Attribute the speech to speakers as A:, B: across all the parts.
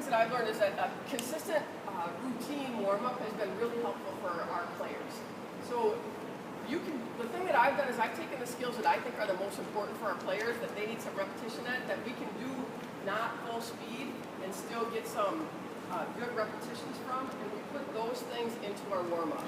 A: things that I've learned is that a consistent routine warm-up has been really helpful for our players. So the thing that I've done is I've taken the skills that I think are the most important for our players that they need some repetition at, that we can do not full speed and still get some good repetitions from, and we put those things into our warm-up.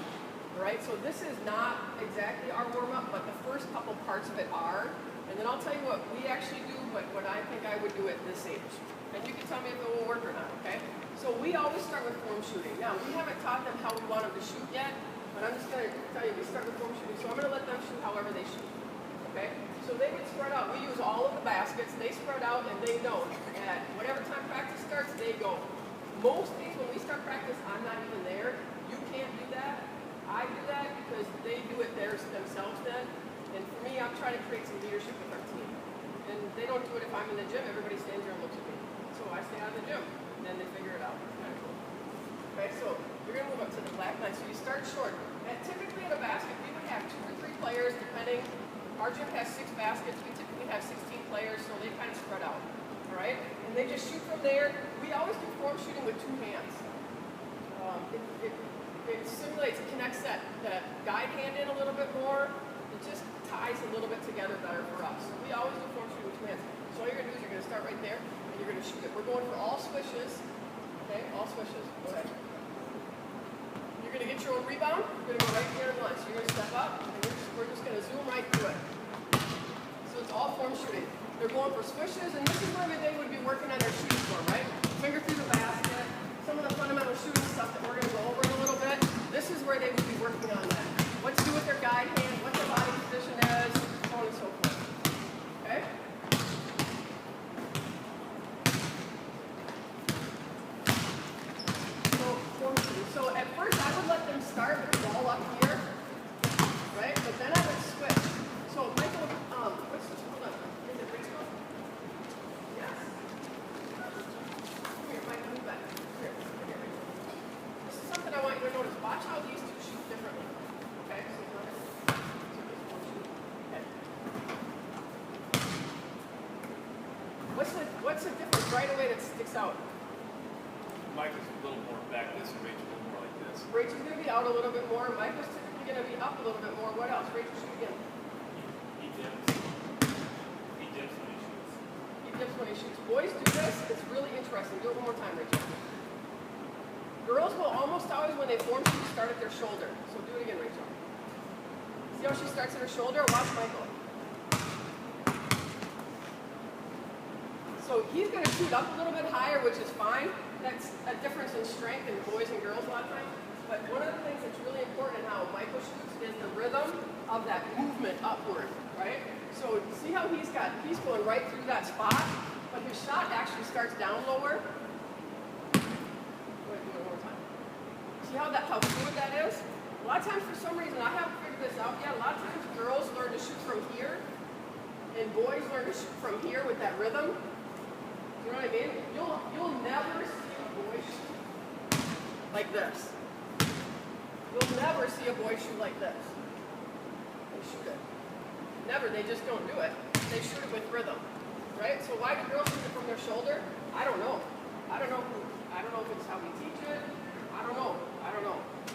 A: Right? So this is not exactly our warm-up, but the first couple parts of it are. And then I'll tell you what we actually do, but what I think I would do at this age. And you can tell me if it will work or not, okay? So we always start with form shooting. Now, we haven't taught them how we want them to shoot yet, but I'm just going to tell you, we start with form shooting. So I'm going to let them shoot however they shoot, okay? So they would spread out. We use all of the baskets. They spread out, and they know at whatever time practice starts, they go. Most days when we start practice, I'm not even there. You can't do that. I do that because they do it themselves then. And for me, I'm trying to create some leadership with our team. And they don't do it if I'm in the gym. Everybody stands there and looks at me. So I stay out of the gym. And then they figure it out. It's kind of cool. Okay, so you're going to move up to the black line. So you start short. And typically in a basket, we would have 2 or 3 players, depending. Our gym has 6 baskets. We typically have 16 players, so they kind of spread out. All right? And they just shoot from there. We always do form shooting with 2 hands. It simulates, it connects that guide hand in a little bit more. It just ties a little bit together better for us. So we always do form shooting with 2 hands. So all you're going to do is you're going to start right there, and you're going to shoot it. We're going for all swishes. Okay, all swishes. Go ahead. You're going to get your own rebound. You're going to go right here in line. So you're going to step up, and we're just going to zoom right through it. So it's all form shooting. They're going for swishes, and this is where they would be working on their shooting form, right? Finger through the basket. Some of the fundamental shooting stuff that we're going to go over in a little bit. This is where they would be working on that. What to do with their guide hand, what their body position is, so on and so forth. Okay? So at first I would let them start with the ball up here, right? But then I would switch. So Michael, what's this? Hold on. Is it Rachel? Yes. Come here, Mike, move back. Here, Rachel. This is something I want you to notice. Watch how these two shoot differently. Okay? What's the difference right away that sticks out?
B: Mike is a little more back this, and Rachel's a little more like this.
A: Rachel's going to be out a little bit more. Mike was typically going to be up a little bit more. What else? Rachel, shoot again.
B: He dips. He dips when he shoots.
A: He dips when he shoots. Boys do this. It's really interesting. Do it one more time, Rachel. Girls will almost always, when they form shoot, start at their shoulder. So do it again, Rachel. See how she starts at her shoulder? Watch Michael. So he's going to shoot up a little bit higher, which is fine. That's a difference in strength in boys and girls a lot of times. But one of the things that's really important in how Michael shoots is the rhythm of that movement upward, right? So see how he's going right through that spot, but his shot actually starts down lower. Go ahead, do it one more time. See how fluid that is? A lot of times, for some reason, I haven't figured this out yet. A lot of times girls learn to shoot from here, and boys learn to shoot from here with that rhythm. You know what I mean? You'll never see a boy shoot like this. You'll never see a boy shoot like this. They shoot it. Never. They just don't do it. They shoot it with rhythm, right? So why do girls shoot it from their shoulder? I don't know. I don't know if it's how we teach it. I don't know.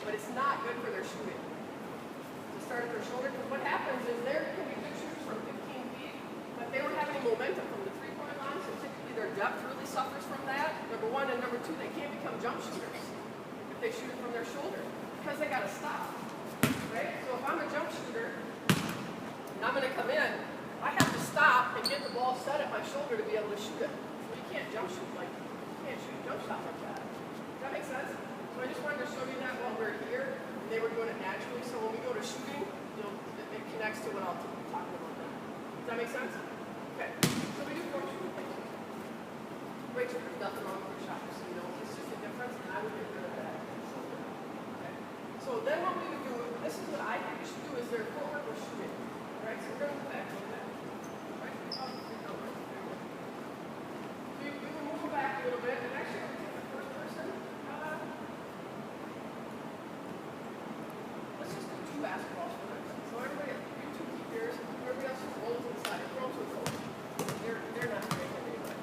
A: But it's not good for their shooting to start at their shoulder, because what happens is there can be good shooters from 15 feet, but they don't have any momentum from the three-point line, so typically their depth really suffers from that, number one, and number two, they can't become jump shooters if they shoot it from their shoulder, because they got to stop, right? So if I'm a jump shooter and I'm going to come in, I have to stop and get the ball set at my shoulder to be able to shoot it. So you can't jump shoot you can't shoot a jump shot like that. Does that make sense? So I just wanted to show you that while we're here. They were doing it naturally, so when we go to shooting, it connects to what I'll be talking about then. Does that make sense? Okay. So we do form shooting. Rachel, there's nothing wrong with your shot, just so you know. It's just a difference, and I would get rid of that. Okay. So then what we would do, this is what I think you should do, is their footwork or shooting. Alright, so we're going to go back to that. Alright, so you can move them back a little bit, and actually I'm going to take the first person. Let's just do 2 basketballs for this. So everybody, you 2 keep yours, everybody else just roll to the side. Throw to the goal. They're not great anyway.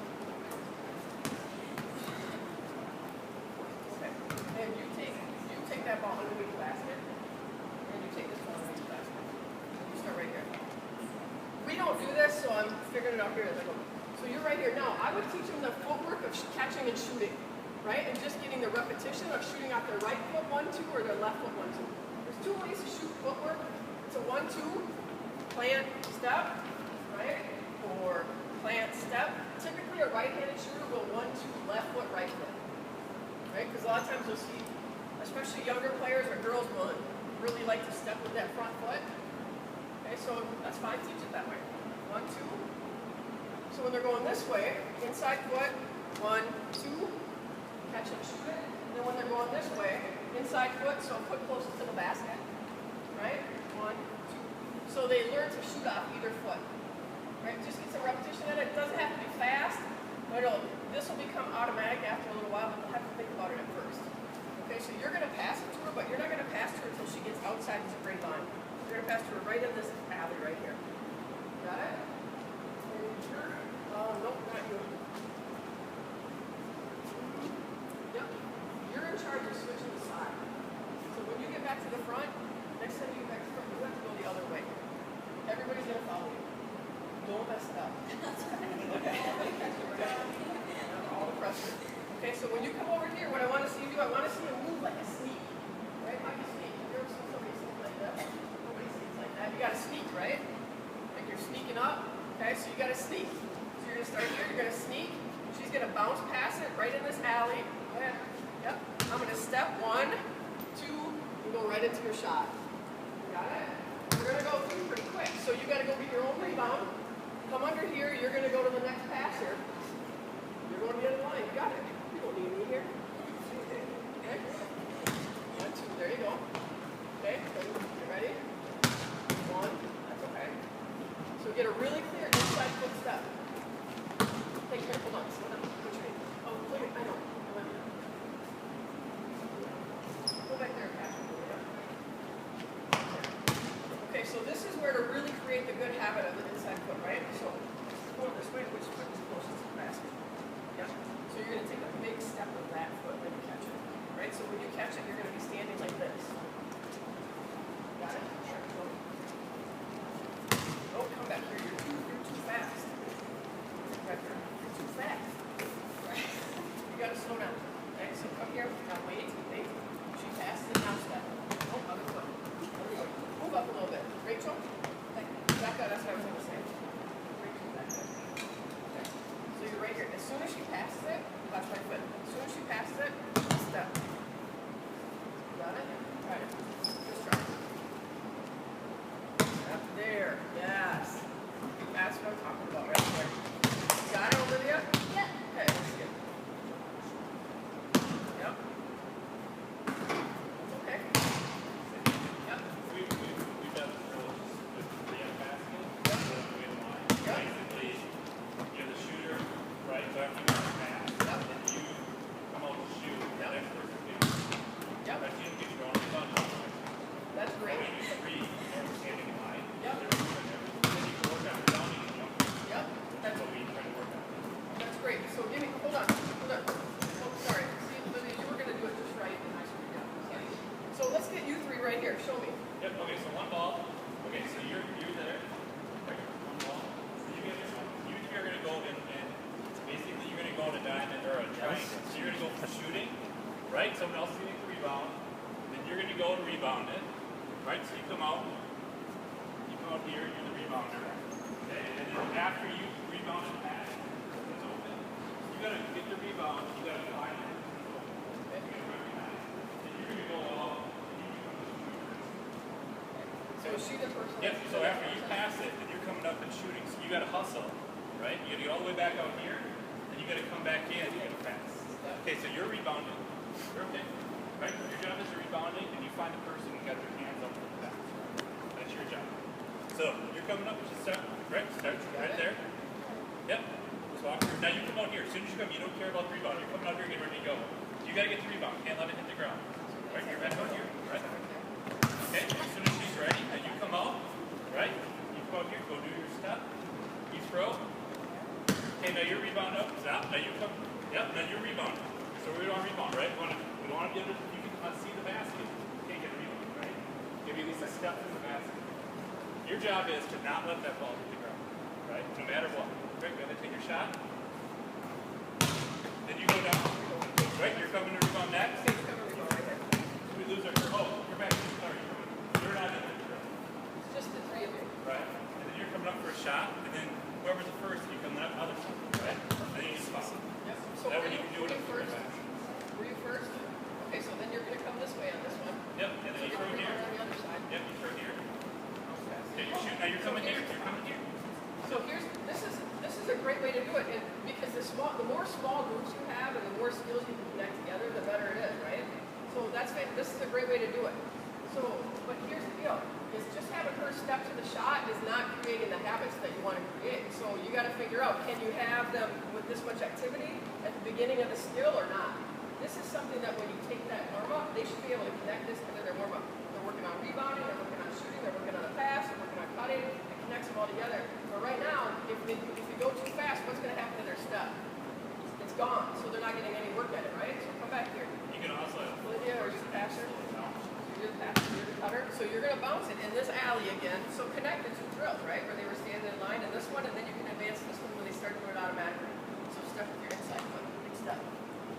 A: that ball underneath the basket, and you take this ball underneath the basket. You start right here. We don't do this, so I'm figuring it out here as I go. So you're right here. Now, I would teach them the footwork of catching and shooting, right? And just getting the repetition of shooting out their right foot 1-2 or their left foot 1-2. There's two ways to shoot footwork. It's a 1-2, plant, step, right? Or plant, step. Typically, a right-handed shooter will 1-2, left foot, right foot, right? Because a lot of times you'll see, especially younger players or girls will really like to step with that front foot. Okay, so that's fine. Teach it that way. 1-2. So when they're going this way, inside foot, 1-2, catch and shoot it. And then when they're going this way, inside foot, so foot closest to the basket, right? 1-2. So they learn to shoot off either foot. Right? Just get some repetition in it. It doesn't have to be fast, but this will become automatic after a little while, but you'll have to think about it at first. Okay, so you're going to pass it to her, but you're not going to pass to her until she gets outside the straight line. You're going to pass to her right in this alley right here. Got it? Nope, not you. Yep. You're in charge of switching the side. So when you get back to the front, next time you get back to the front, you have to go the other way. Everybody's going to follow you. Don't mess it up. Okay. All the pressure. Okay, so when you come over here, what I want to see you do, I want to see you move like a sneak. Right? Like a sneak. You ever seen somebody sneak like that? Nobody sneaks like that. You got to sneak, right? Like you're sneaking up. Okay, so you got to sneak. So you're going to start here. You're going to sneak. She's going to bounce past it right in this alley. Go ahead. Yep. I'm going to step 1, 2, and go right into your shot. Got it? We're going to go through pretty quick. So you got to go get your own rebound. Come under here, you're going to go to the next passer. You're going to the other line. You got it. You don't need me here. Okay? 1, 2, there you go. Okay, you ready? 1, that's okay. So get a really clear inside foot step. Take care, hold on, slow down. Oh, look at, I know. Go back there, passer. Okay, so this is where to really create the good habit of the inside foot, right? So going this way, which foot is closest to the basket? Yeah. So you're going to take a big step with that foot when you catch it, right? So when you catch it, you're going to be standing like this. Got it? Sure. Oh, come back here. You're too fast. Right there. You're too fast. Right? You got to slow down. Okay, so come here. Now wait. She passes it, now step. Oh, other foot. Move up a little bit. Rachel? Back up, that's what I was going to say. Rachel, back up. Okay. So you're right here. As soon as she passes it, watch my foot. As soon as she passes it, step. Got it? All right. Just try. Up there. Yes. That's what I'm talking about right there. Got it, Olivia?
C: Yep.
A: Okay, let's see it. Yep. Okay. Yep.
B: We've done this drill with the basket, the line. Basically, you have the shooter, right? So after you pass, then you come out to shoot. The next person can.
A: Yep.
B: But you get your own rebound.
A: That's great.
B: When you three, you're standing in line.
A: Yep.
B: Then you can work on rebounding and jumping.
A: Yep.
B: That's what we try to work on.
A: That's great. So give me, hold on. Oh, sorry. See, Olivia, you were going to do it just right, and I screwed up. Sorry. So let's get you three right here. Show me.
B: Yep, okay, so one ball. Okay, so you're there. Right here, one ball. So you get this one. You three are going to go in, and basically you're going to go in a diamond or a triangle. So you're going to go for shooting, right? Someone else is going to rebound. Then you're going to go and rebound it, right? So you come out here, you're the rebounder. Okay, and then after you rebound and pass, it's open. You got to get the rebound, you got to find it. Okay, you got to recognize it. Then you're going to go out.
A: So is she the person?
B: Yep, so after you pass it, then you're coming up and shooting. So you got to hustle, right? You got to get all the way back out here, then you got to come back in, you got to pass. Okay, so you're rebounding. You're okay. Right? Your job is rebounding, and you find the person who got their hands up to the pass. That's your job. So you're coming up, just start, right? Start right there. Yep. Just walk through. Now you come out here. As soon as you come, you don't care about the rebound. You're coming out here, getting ready to go. You got to get the rebound. Can't let it hit the ground. Right? You're back out here. Right? Okay. As soon as she's ready, and you come out, right? You come out here, go do your step. You throw. Okay, now you're rebound up. Stop. Now you come. Yep. Now you're rebounding. So we're on rebound, right? We don't want to be under, you can see the basket. You can't get a rebound, right? Give you at least a step in the basket. Your job is to not let that ball hit the ground, right? No matter what. Right, go ahead, take your shot. Then you go down. Right, you're coming to rebound next. We lose our, oh, you're back. Sorry, you're not in the drill.
A: It's just the three of you.
B: Right. And then you're coming up for a shot, and then whoever's the first, you come up other side, right? And then you just follow.
A: Yep. So
B: That way you can do it
A: first. Were you first? Okay, so then you're going to come this way on this one.
B: Yep, and then you throw here.
A: On the other side.
B: Yep, you throw here. Okay, you're shooting. Now you're coming here. You're coming here.
A: So this is a great way to do it, and because the more small groups you have, and the more skills you can connect together, the better it is, right? So this is a great way to do it. So, but here's the deal: is just having her step to the shot is not creating the habits that you want to create. So you got to figure out, can you have them with this much activity at the beginning of the skill or not? This is something that when you take that warm up, they should be able to connect this into their warm up. They're working on rebounding, they're working on shooting, they're working on a pass, they're working on cutting. It connects them all together. But right now, if you go too fast, what's going to happen to their step? It's gone. So they're not getting any work at it, right? So come back here.
B: You can also
A: Lydia, or just a passer. You're the passer, you're the cutter. So you're going to bounce it in this alley again. So connect the two drills, right? Where they were standing in line, and this one, and then you can advance this one when they start doing it automatically. So step with your inside foot. Big step.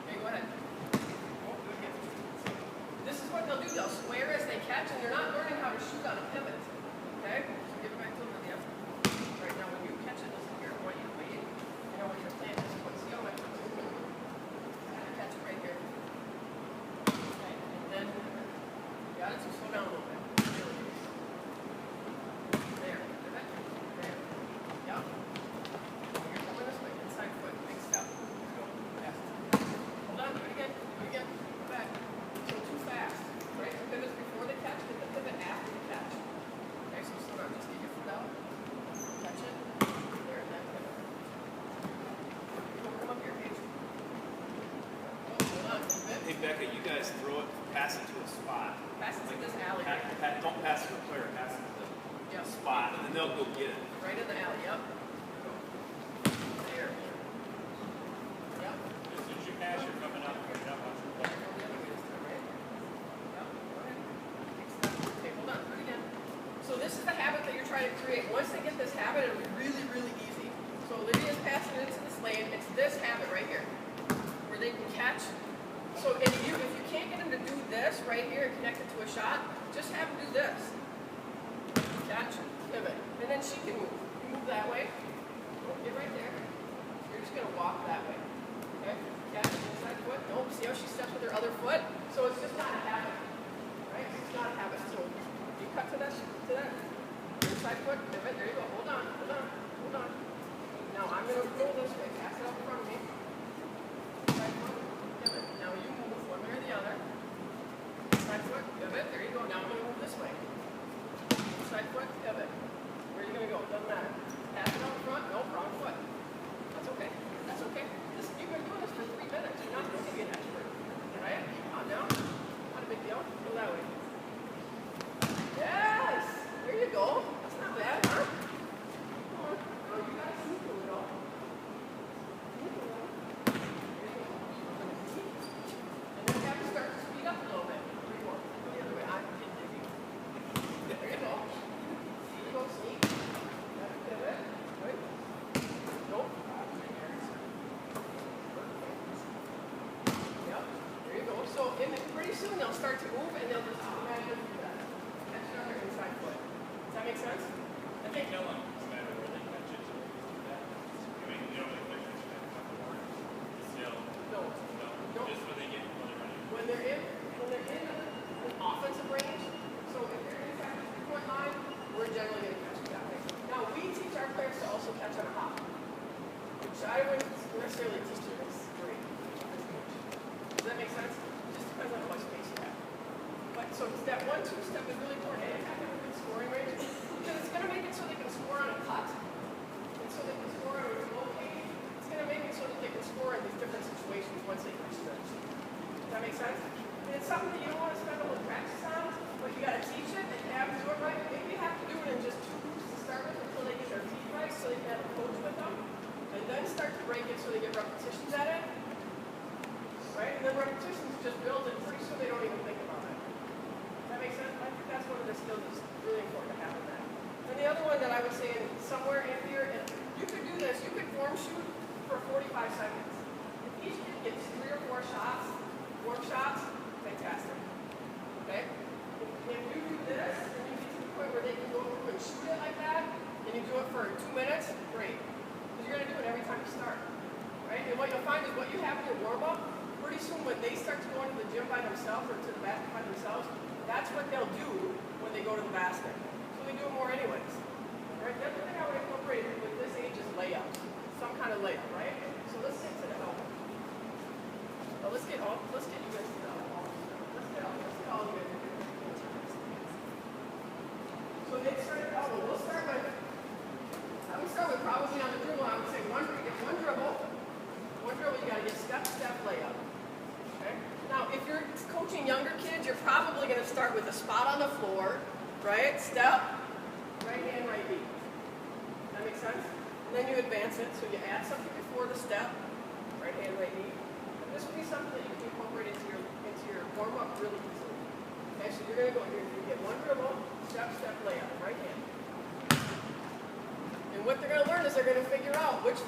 A: Okay, go ahead. This is what they'll do. They'll square as they catch, and they're not learning how to shoot on a pivot. Okay? So give it back to Lydia. Right now, when you catch it, listen here. I want you to wait. You know what your plan is. See how much it's moving. Catch it right here. Okay? And then, got it? So slow down a little bit. There. There. Yeah. You're coming this way. Inside foot. Big step. Go. Fast. Hold on. Do it again. Do it again. Go back. So too fast. Right? The pivot's before the catch, but the pivot after the catch. Okay, so slow down. Just get your foot out. Catch it. There, and then pivot. Come up here, Paige. Oh, hold on. Pivot.
C: Hey Becca, you guys throw it, pass it to a spot.
A: Pass it to this alley.
C: Don't pass it to a player, pass it to
A: Yep.
C: the spot, and then they'll go get it.
A: Right in the alley. Yep. There. Yep.
B: as soon as you pass, you're coming up. You're not watching the play.
A: Go the other way this time, right? Yep. Go ahead. Okay, hold on. Do it again. So this is the habit that you're trying to create. Once they get this habit, it'll be really, really easy. So Lydia's passing it into this lane. It's this habit right here, where they can catch. So if you can't get them to do this right here and connect it to a shot, just have them do this. Catch, pivot, and then she can move. You move that way. Get right there. You're just gonna walk that way. Okay? Catch inside foot. Nope. See how she steps with her other foot? So it's just not a habit. Right? It's not a habit. So you cut to that. Inside foot, pivot. There you go. Hold on. Hold on. Hold on. Now I'm gonna roll this way. Pass it out in front of me. Inside foot, pivot. Now you move one way or the other. Inside foot, pivot. There you go. Now I'm gonna move this way. Inside foot, pivot. Where are you gonna go? Doesn't matter. Pass it out in front. No, wrong foot. That's okay. That's okay. You've been doing this for 3 minutes. You're not going to be an expert. Right? Come on now. Not a big deal. Go that way. Yes! There you go. That's not bad, huh? Come on. Oh, you guys sneak a little. Sneak a little. There you go. And then you have to start to speed up a little bit. 3 more. Go the other way. I'm getting dizzy. There you go. See you go sneak. That's pivot. Right? Nope. Yep. There you go. So pretty soon they'll start to move and they'll just automatically do that. Catch it on their inside foot. Does that make sense? I think.
B: Kill them. No matter where they catch it. I mean, you don't really catch it. Still.
A: No.
B: No. Just when they get when they're running.
A: When they're in an offensive range, so if they're inside the 3-point line, we're generally going to catch it that way. Now we teach our players to also catch on a hop, which I wouldn't necessarily teach them as great. Does that make sense? It just depends on how much space you have. But so that 1-2 step is really important. And have a good scoring range because it's going to make it so they can score on a cut, and so they can score on a relocate. It's going to make it so that they can score in these different situations once they reach them. Does that make sense? And it's something that you don't want to spend a little practice on, but you got to teach it and you have to do it right. Maybe you have to do it in just 2 groups to start with until they get their feet right, so they can have a coach with them, and then start to break it so they get repetitions at it. Right? And then repetitions just builds it. Pretty soon they don't even think about it. Does that make sense? I think that's one of the skills that's really important to have in that. And the other one that I would say somewhere in here, and you could do this, you could form shoot for 45 seconds. If each kid gets 3 or 4 shots, form shots, fantastic. Okay? If you do this, and you get to the point where they can go through and shoot it like that, and you do it for 2 minutes, great. Because you're going to do it every time you start. Right? And what you'll find is what you have in your warm-up, pretty soon when they start to go into the gym by themselves or to the basket by themselves, that's what they'll do when they go to the basket. So they do it more anyways. Right? The other thing I would incorporate with this age is layup. Some kind of layup, right? So let's get to the elbow. Well, let's get you guys to the elbow. Let's get all you guys. So they start at elbow. I would start with probably on the dribble. I would say one dribble, you gotta get step, layup. Okay? Now, if you're coaching younger kids, you're probably gonna start with a spot on the floor, right? Step, right hand, right knee. That makes sense? And then you advance it, so you add something before the step, right hand, right knee. And this would be something that you can incorporate into your warm-up really easily. Okay, so you're gonna go here, you get one dribble, step, layup, right hand. And what they're gonna learn is they're gonna figure out which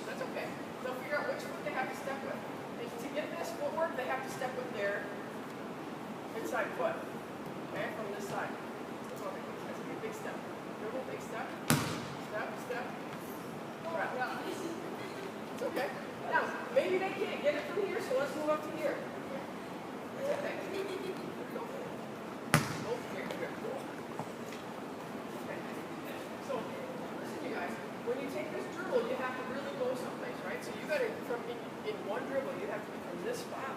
A: that's okay. They'll figure out which foot they have to step with. And to get this footwork, they have to step with their inside foot. Okay, from this side. That's all they do. That's a big step. Dribble, big step. Step. Right. It's okay. Now, maybe they can't get it from here, so let's move up to here. Okay. Oh, here. Okay. So, listen, you guys. When you take this dribble, you have to really go someplace, right? So you got to, in one dribble, you have to be from this spot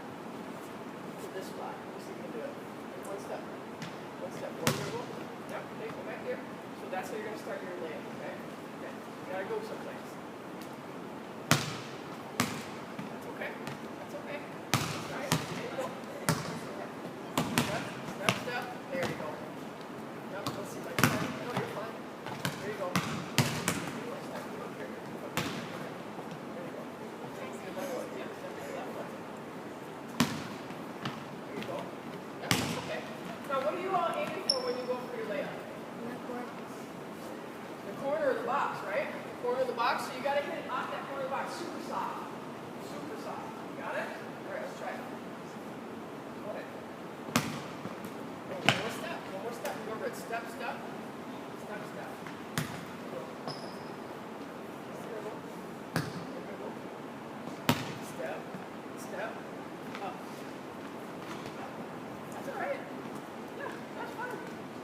A: to this spot. Let's see if you can do it. In one step, one dribble. Yep, okay, go back here. So that's how you're going to start your layup, okay? Okay, you got to go someplace. That's okay. All right, there you go. Step. There you go. Yep, let's see if I can. No, you're fine. There you go. So you got to hit it off that corner of the box. Super soft. You got it? All right, let's try it. Go ahead. One more step. Remember, it's step. Step. Up. That's all right. Yeah, that's fine.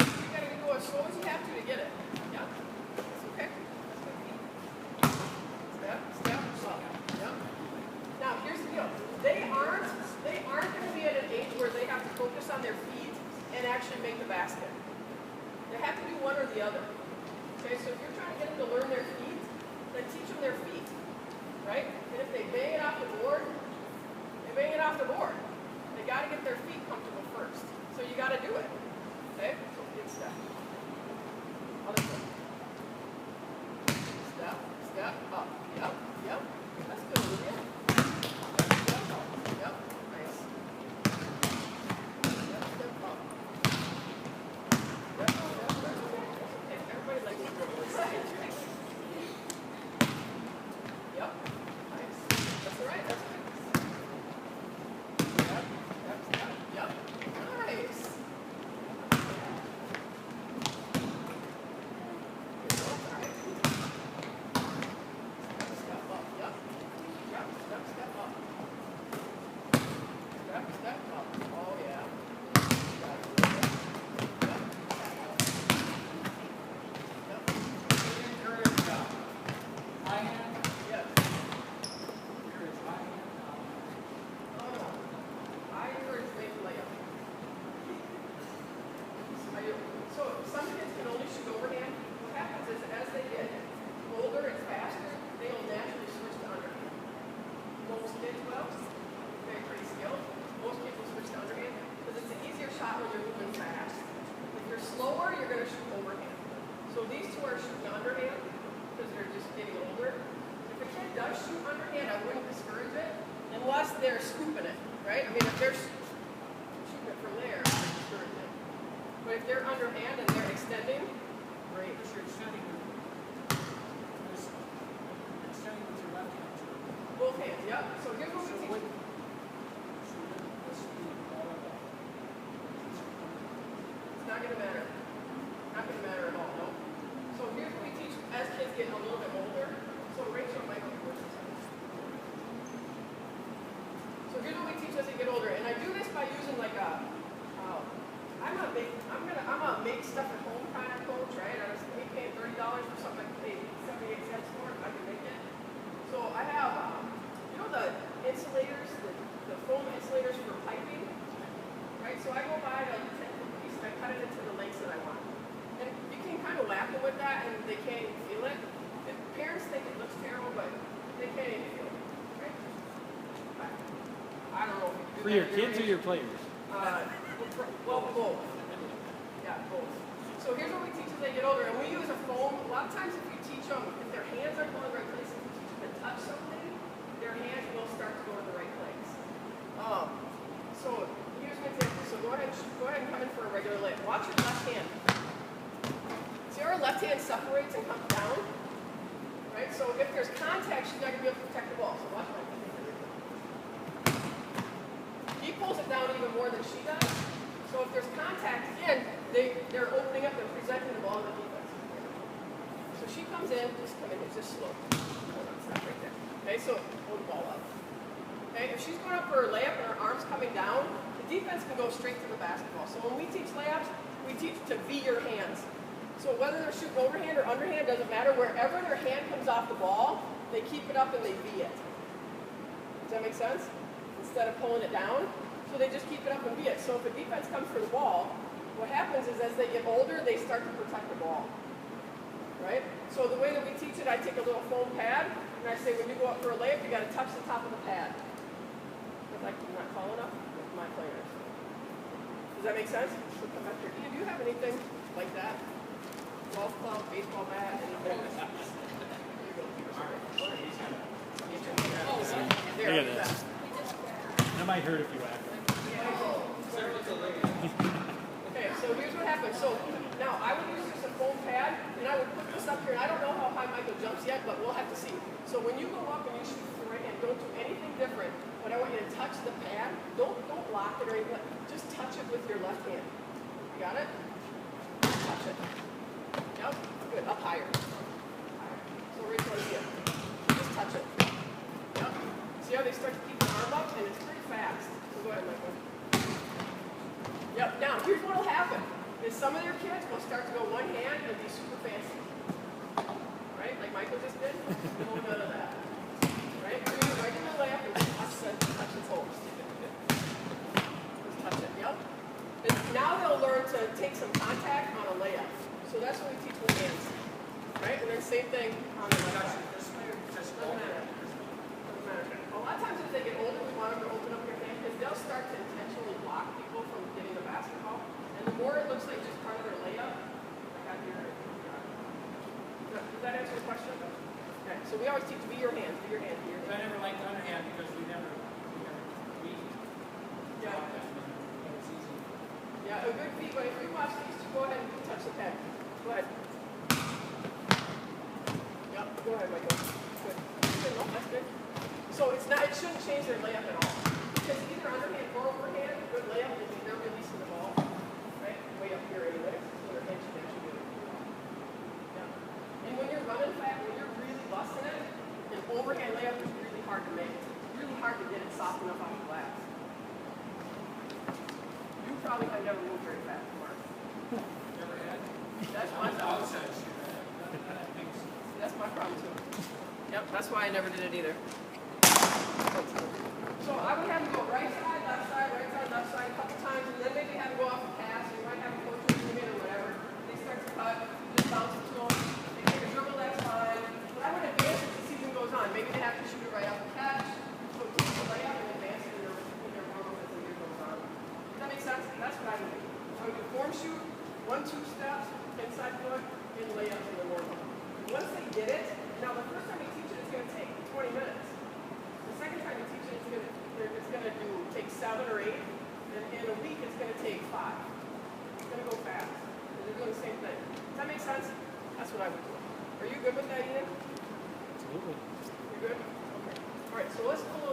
A: You got to go as slow as you have to get it. Yeah, that's okay. Step, up. Yep. Now here's the deal. They aren't going to be at an age where they have to focus on their feet and actually make the basket. They have to do one or the other. Okay, so if you're trying to get them to learn their feet, then teach them their feet. Right? And if they bang it off the board, they got to get their feet comfortable first. So you got to do it. Okay? So good step. Other foot. Step, up. Yep. That's good, Olivia. Step up. Yep. Nice. Step up. Yep. Okay. Everybody likes to dribble. Yep. Nice. That's all right. Yep. Yep. Nice. So these two are shooting underhand because they're just getting older. If a kid does shoot underhand, I wouldn't discourage it. unless they're scooping it, right? I mean, if they're shooting it from there, it's discouraging it. But if they're underhand and they're extending, great.
D: You're extending with your left hand too.
A: Both hands, yep. So here's what we
D: So
A: teach.
D: what? So this would be all of that.
A: It's not going to matter. Not going to matter at all, no. So here's what we teach as kids get a little bit older. So Rachel might be worth it. So here's what we teach as they get older, and I do this by using like a, I'm a make stuff at home kind of coach, right? I was paying $30 for something I paid 78 cents for if I can make it. So I have, you know the insulators, the foam insulators for piping, right? So I go buy a 10-foot piece and I cut it into the lengths that I want. And you can kind of whack them with that and they can't even feel it. And parents think it looks terrible, but they can't even feel it, right? I don't know if you do
E: For
A: that
E: your kids or your players?
A: Well, both. Yeah, both. So here's what we teach as they get older, and we use a foam. A lot of times if you teach them, if their hands aren't going to the right place, if you teach them to touch something, their hands will start to go to the right place. So here's an example. So go ahead and come in for a regular layup. Watch your left hand. See how our left hand separates and comes down? Right? So if there's contact, she's not going to be able to protect the ball. So watch my hand. He pulls it down even more than she does. So if there's contact, again, they're opening up and presenting the ball to the defense. So she comes in, just come in, just slow. Hold on, stop right there. Okay, so hold the ball up. Okay, if she's going up for her layup and her arm's coming down, the defense can go straight to the basketball. So when we teach layups, we teach to V your hands. So whether they're shooting overhand or underhand, doesn't matter. Wherever their hand comes off the ball, they keep it up and they V it. Does that make sense? Instead of pulling it down. So they just keep it up and V it. So if a defense comes for the ball, what happens is as they get older, they start to protect the ball. Right? So the way that we teach it, I take a little foam pad, and I say when you go up for a layup, you got to touch the top of the pad. It's like you're not tall enough with my players. Does that make sense? So come back here. Ian, do you have anything like that? Golf club, baseball bat, anything? There you go. Oh, there,
E: Look at
A: like
E: this.
A: that.
E: That might hurt if you whack it.
A: Okay, so here's what happens. So now I would use this a foam pad, and I would put this up here. And I don't know how high Michael jumps yet, but we'll have to see. So when you go up and you shoot with your right hand, don't do anything different. But I want you to touch the pad. Don't block it or anything. Just touch it with your left hand. You got it? Touch it. Yep. Good. Up higher. So Rachel, here. Just touch it. Yep. See how they start to keep the arm up, and it's pretty fast. So go ahead, Michael. Yep. Now, here's what will happen: is some of your kids will start to go one hand and be super fancy, right? Like Michael just did. No none of that. Right? Do your regular layup and touch the toes. Just touch it. Yep. And now they'll learn to take some contact on a layup. So that's what we teach with hands, right? And then same thing on the left side. Doesn't matter. A lot of times as they get older, we want them to open up their hand because they'll start to intentionally block people from getting the basketball. And the more it looks like just part of their layup, like I hear it. Does that answer your question? Okay, so we always teach be your hand, be your hand, be your hand.
D: I never liked underhand because we never beat.
A: Yeah.
D: It was easy.
A: Yeah, a good feed, but if you watch these two, go ahead and touch the pad. Go ahead. Yep, go ahead, Michael. Good. Good, no, that's good. So it shouldn't change their layup at all. Because either underhand or overhand, a good layup is they're releasing the ball, right? Way up here anyway. So their hand should actually be able to do that. Yeah. And when you're running fast, when you're really busting it, an overhand layup is really hard to make. It's really hard to get it soft enough on the glass. You probably have never moved very fast, Mark.
D: Never had.
A: That's my problem. That's my problem too. Yep, that's why I never did it either. So I would have them go right side, left side, left side a couple times, and then maybe have them go off a pass. You might have a coach in or whatever. They start to cut, you just bounce it to them. They take a dribble, that's fine. But I would advance as the season goes on. Maybe they have to shoot it right off the catch. So keep the layup and advance it in their rhythm as the year goes on. Does that make sense? That's what I would do. I would do form shoot, 1-2 steps, inside foot, and layup in the warm-up. Once they get it, now the first time you teach it, it's going to take 20 minutes. The second time you teach it, it's going 5. He's going to go fast. And they're doing the same thing. Does that make sense? That's what I would do. Are you good with that, Ian?
E: Absolutely.
A: You're good? Okay. All right, so let's pull